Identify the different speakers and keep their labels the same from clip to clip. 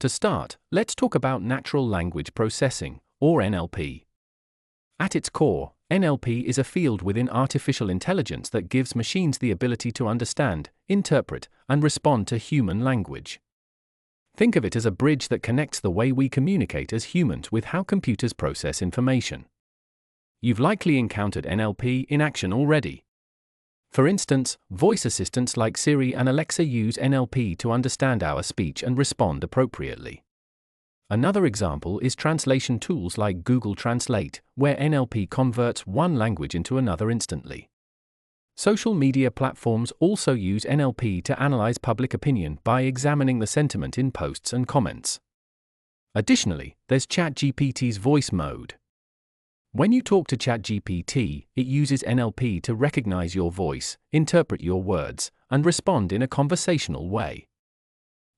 Speaker 1: To start, let's talk about natural language processing, or NLP. At its core, NLP is a field within artificial intelligence that gives machines the ability to understand, interpret, and respond to human language. Think of it as a bridge that connects the way we communicate as humans with how computers process information. You've likely encountered NLP in action already. For instance, voice assistants like Siri and Alexa use NLP to understand our speech and respond appropriately. Another example is translation tools like Google Translate, where NLP converts one language into another instantly. Social media platforms also use NLP to analyze public opinion by examining the sentiment in posts and comments. Additionally, there's ChatGPT's voice mode. When you talk to ChatGPT, it uses NLP to recognize your voice, interpret your words, and respond in a conversational way.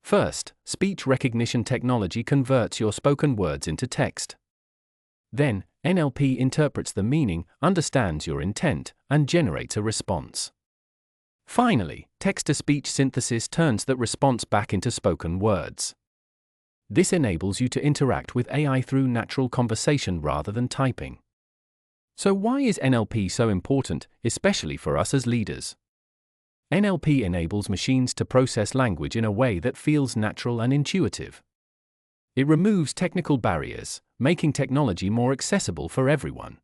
Speaker 1: First, speech recognition technology converts your spoken words into text. Then, NLP interprets the meaning, understands your intent, and generates a response. Finally, text-to-speech synthesis turns that response back into spoken words. This enables you to interact with AI through natural conversation rather than typing. So why is NLP so important, especially for us as leaders? NLP enables machines to process language in a way that feels natural and intuitive. It removes technical barriers, making technology more accessible for everyone.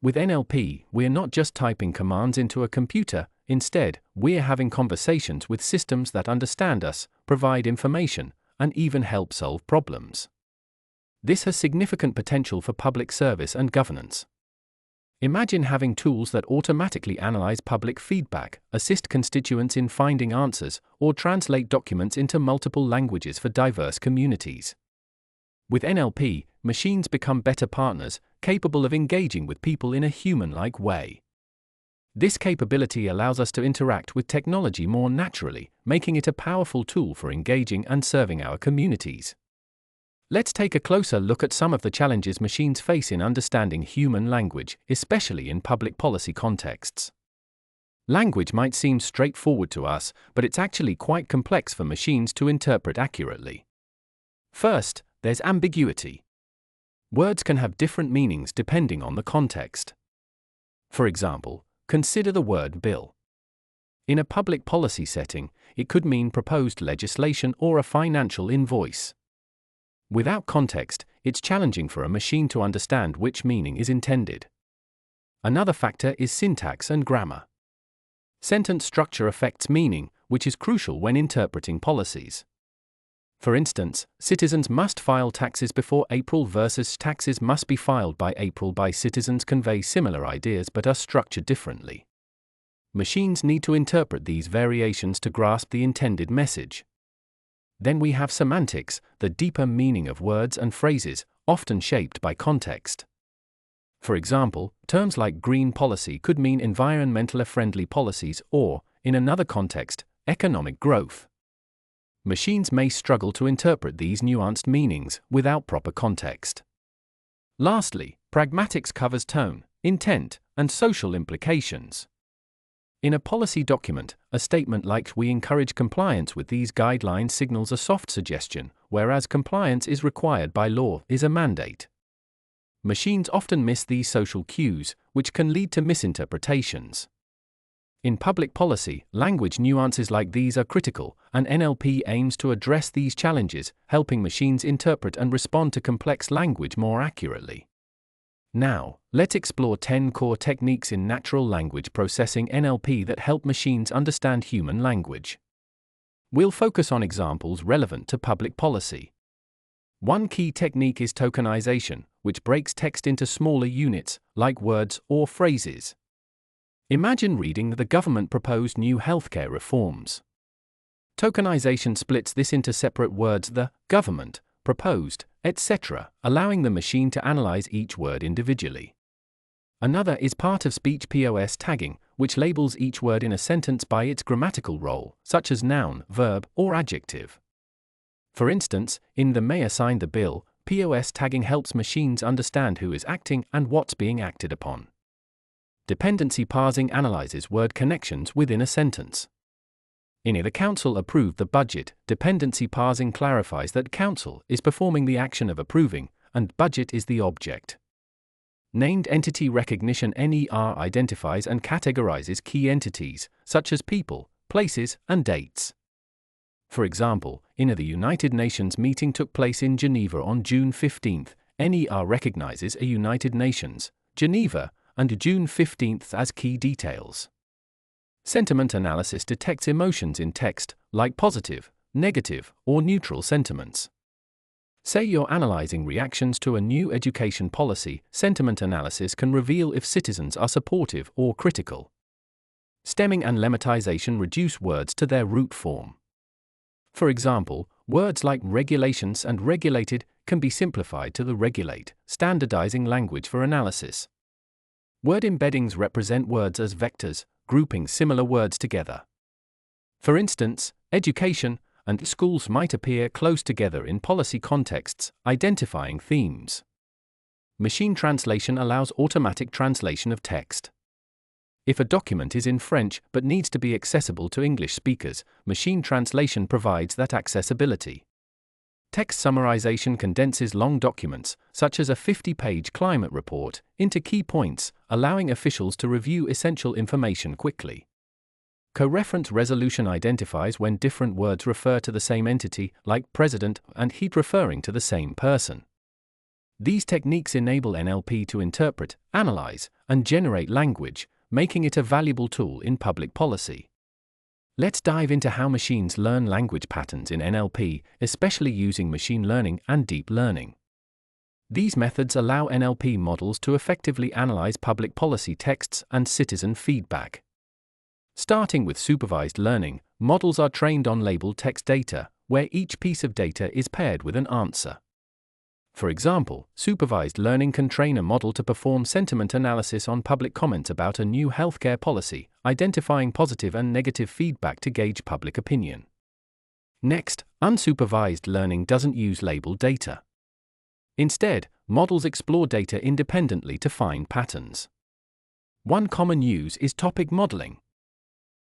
Speaker 1: With NLP, we're not just typing commands into a computer, instead, we're having conversations with systems that understand us, provide information, and even help solve problems. This has significant potential for public service and governance. Imagine having tools that automatically analyze public feedback, assist constituents in finding answers, or translate documents into multiple languages for diverse communities. With NLP, machines become better partners, capable of engaging with people in a human-like way. This capability allows us to interact with technology more naturally, making it a powerful tool for engaging and serving our communities. Let's take a closer look at some of the challenges machines face in understanding human language, especially in public policy contexts. Language might seem straightforward to us, but it's actually quite complex for machines to interpret accurately. First, there's ambiguity. Words can have different meanings depending on the context. For example, consider the word bill. In a public policy setting, it could mean proposed legislation or a financial invoice. Without context, it's challenging for a machine to understand which meaning is intended. Another factor is syntax and grammar. Sentence structure affects meaning, which is crucial when interpreting policies. For instance, citizens must file taxes before April versus taxes must be filed by April by citizens convey similar ideas but are structured differently. Machines need to interpret these variations to grasp the intended message. Then we have semantics, the deeper meaning of words and phrases, often shaped by context. For example, terms like green policy could mean environmentally friendly policies or, in another context, economic growth. Machines may struggle to interpret these nuanced meanings without proper context. Lastly, pragmatics covers tone, intent, and social implications. In a policy document, a statement like "we encourage compliance with these guidelines" signals a soft suggestion, whereas compliance is required by law is a mandate. Machines often miss these social cues, which can lead to misinterpretations. In public policy, language nuances like these are critical, and NLP aims to address these challenges, helping machines interpret and respond to complex language more accurately. Now, let's explore 10 core techniques in natural language processing (NLP) that help machines understand human language. We'll focus on examples relevant to public policy. One key technique is tokenization, which breaks text into smaller units, like words or phrases. Imagine reading the government proposed new healthcare reforms. Tokenization splits this into separate words: the government, proposed, etc., allowing the machine to analyze each word individually. Another is part of speech POS tagging, which labels each word in a sentence by its grammatical role, such as noun, verb, or adjective. For instance, in the "Mayor signed the bill," POS tagging helps machines understand who is acting and what's being acted upon. Dependency parsing analyzes word connections within a sentence. In it, the council approved the budget. Dependency parsing clarifies that council is performing the action of approving, and budget is the object. Named entity recognition NER identifies and categorizes key entities, such as people, places, and dates. For example, the United Nations meeting took place in Geneva on June 15. NER recognizes a United Nations, Geneva, and June 15 as key details. Sentiment analysis detects emotions in text, like positive, negative, or neutral sentiments. Say you're analyzing reactions to a new education policy, sentiment analysis can reveal if citizens are supportive or critical. Stemming and lemmatization reduce words to their root form. For example, words like regulations and regulated can be simplified to the regulate, standardizing language for analysis. Word embeddings represent words as vectors, grouping similar words together. For instance, education and schools might appear close together in policy contexts, identifying themes. Machine translation allows automatic translation of text. If a document is in French but needs to be accessible to English speakers, machine translation provides that accessibility. Text summarization condenses long documents, such as a 50-page climate report, into key points, allowing officials to review essential information quickly. Co-reference resolution identifies when different words refer to the same entity, like president and heat referring to the same person. These techniques enable NLP to interpret, analyze, and generate language, making it a valuable tool in public policy. Let's dive into how machines learn language patterns in NLP, especially using machine learning and deep learning. These methods allow NLP models to effectively analyze public policy texts and citizen feedback. Starting with supervised learning, models are trained on labeled text data, where each piece of data is paired with an answer. For example, supervised learning can train a model to perform sentiment analysis on public comments about a new healthcare policy, identifying positive and negative feedback to gauge public opinion. Next, unsupervised learning doesn't use labeled data. Instead, models explore data independently to find patterns. One common use is topic modeling.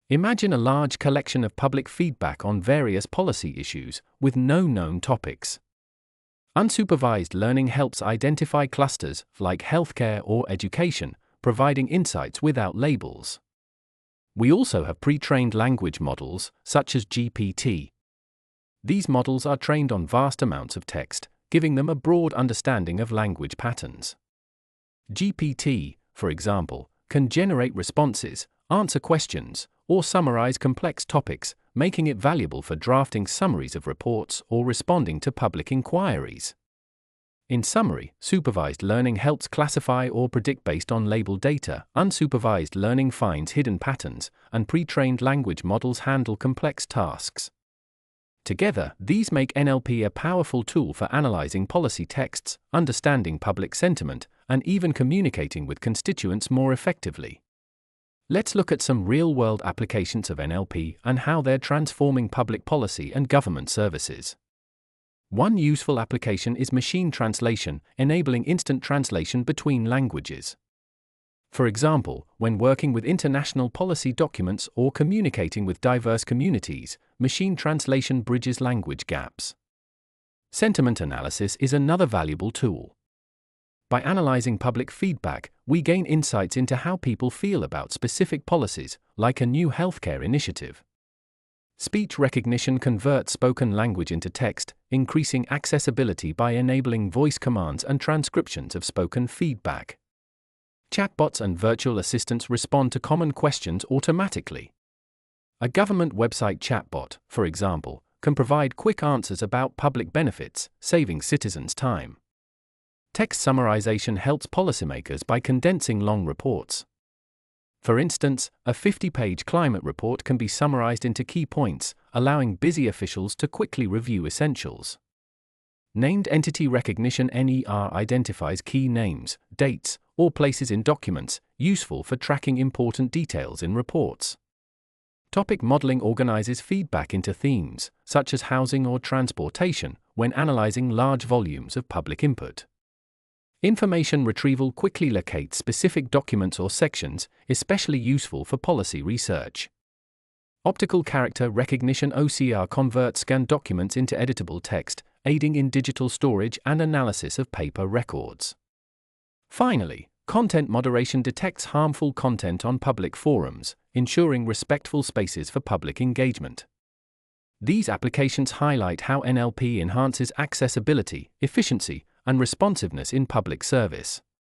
Speaker 1: Imagine a large collection of public feedback on various policy issues, with no known topics. Unsupervised learning helps identify clusters, like healthcare or education, providing insights without labels. We also have pre-trained language models, such as GPT. These models are trained on vast amounts of text, giving them a broad understanding of language patterns. GPT, for example, can generate responses, answer questions, or summarize complex topics, making it valuable for drafting summaries of reports or responding to public inquiries. In summary, supervised learning helps classify or predict based on labeled data, unsupervised learning finds hidden patterns, and pre-trained language models handle complex tasks. Together, these make NLP a powerful tool for analyzing policy texts, understanding public sentiment, and even communicating with constituents more effectively. Let's look at some real-world applications of NLP and how they're transforming public policy and government services. One useful application is machine translation, enabling instant translation between languages. For example, when working with international policy documents or communicating with diverse communities, machine translation bridges language gaps. Sentiment analysis is another valuable tool. By analyzing public feedback, we gain insights into how people feel about specific policies, like a new healthcare initiative. Speech recognition converts spoken language into text, increasing accessibility by enabling voice commands and transcriptions of spoken feedback. Chatbots and virtual assistants respond to common questions automatically. A government website chatbot, for example, can provide quick answers about public benefits, saving citizens time. Text summarization helps policymakers by condensing long reports. For instance, a 50-page climate report can be summarized into key points, allowing busy officials to quickly review essentials. Named entity recognition NER identifies key names, dates, or places in documents, useful for tracking important details in reports. Topic modeling organizes feedback into themes, such as housing or transportation, when analyzing large volumes of public input. Information retrieval quickly locates specific documents or sections, especially useful for policy research. Optical character recognition (OCR) converts scanned documents into editable text, aiding in digital storage and analysis of paper records. Finally, content moderation detects harmful content on public forums, ensuring respectful spaces for public engagement. These applications highlight how NLP enhances accessibility, efficiency, and responsiveness in public service.